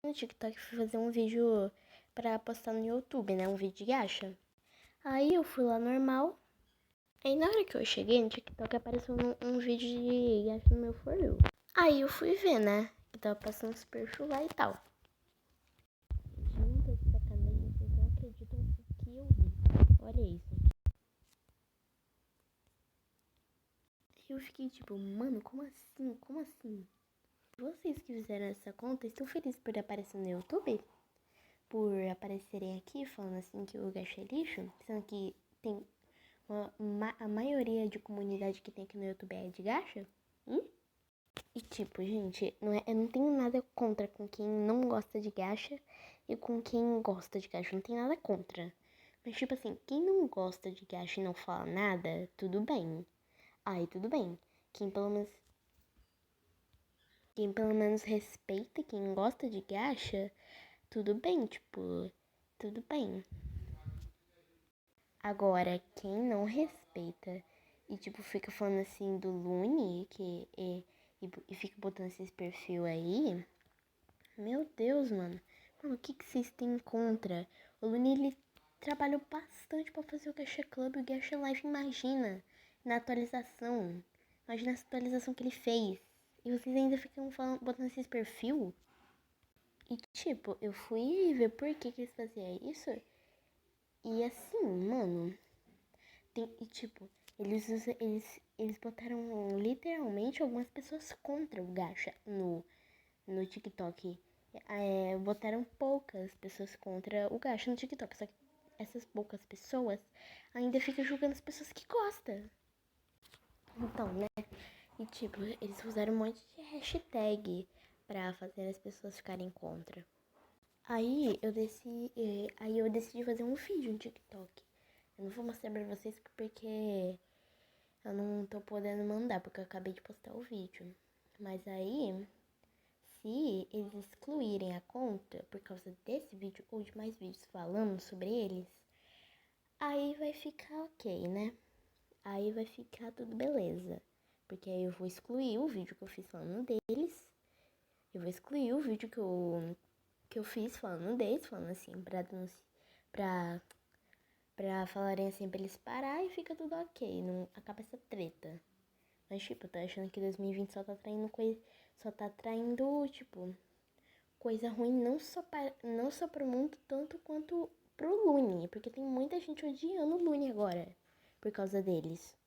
no TikTok fui fazer um vídeo pra postar no YouTube, né? Um vídeo de gacha. Aí eu fui lá normal. Aí na hora que eu cheguei no TikTok apareceu um vídeo de gacha no meu For You. Aí eu fui ver, né? Que tava passando os perfil lá e tal. Não tô de sacanagem, vocês não acreditam no que eu vi. Olha isso. Eu fiquei tipo, mano, como assim? Como assim? Vocês que fizeram essa conta estão felizes por aparecer no YouTube? Por aparecerem aqui falando assim que o gacha é lixo? Sendo que tem a maioria de comunidade que tem aqui no YouTube é de gacha? E tipo, gente, eu não tenho nada contra com quem não gosta de gacha e com quem gosta de gacha. Não tem nada contra. Mas tipo assim, quem não gosta de gacha e não fala nada, tudo bem. Aí tudo bem. Quem pelo menos respeita quem gosta de gacha, tudo bem, tipo, tudo bem. Agora, quem não respeita e, tipo, fica falando assim do Lune e fica botando esses perfil aí, meu Deus, mano. Mano, o que vocês têm contra? O Lune, ele trabalhou bastante pra fazer o Gacha Club e o Gacha Life, imagina. Na atualização. Imagina essa atualização que ele fez. E vocês ainda ficam falando, botando esses perfil? E, tipo, eu fui ver por que eles faziam isso. E assim, mano, e tipo, eles botaram literalmente algumas pessoas contra o gacha no TikTok. Botaram poucas pessoas contra o gacha no TikTok. Só que essas poucas pessoas ainda ficam julgando as pessoas que gostam. Então, né? E tipo, eles usaram um monte de hashtag pra fazer as pessoas ficarem contra. Aí eu decidi fazer um vídeo no TikTok. Eu não vou mostrar pra vocês porque eu não tô podendo mandar, porque eu acabei de postar o vídeo. Mas aí, se eles excluírem a conta por causa desse vídeo ou de mais vídeos falando sobre eles, aí vai ficar ok, né? Aí vai ficar tudo beleza. Porque aí eu vou excluir o vídeo que eu fiz falando deles. Eu vou excluir o vídeo que eu fiz falando deles, falando assim, pra falarem assim pra eles parar e fica tudo ok, não acaba essa treta. Mas tipo, eu tô achando que 2020 só tá traindo, tipo, coisa ruim não só pro mundo, tanto quanto pro Lune, porque tem muita gente odiando o Lune agora, por causa deles.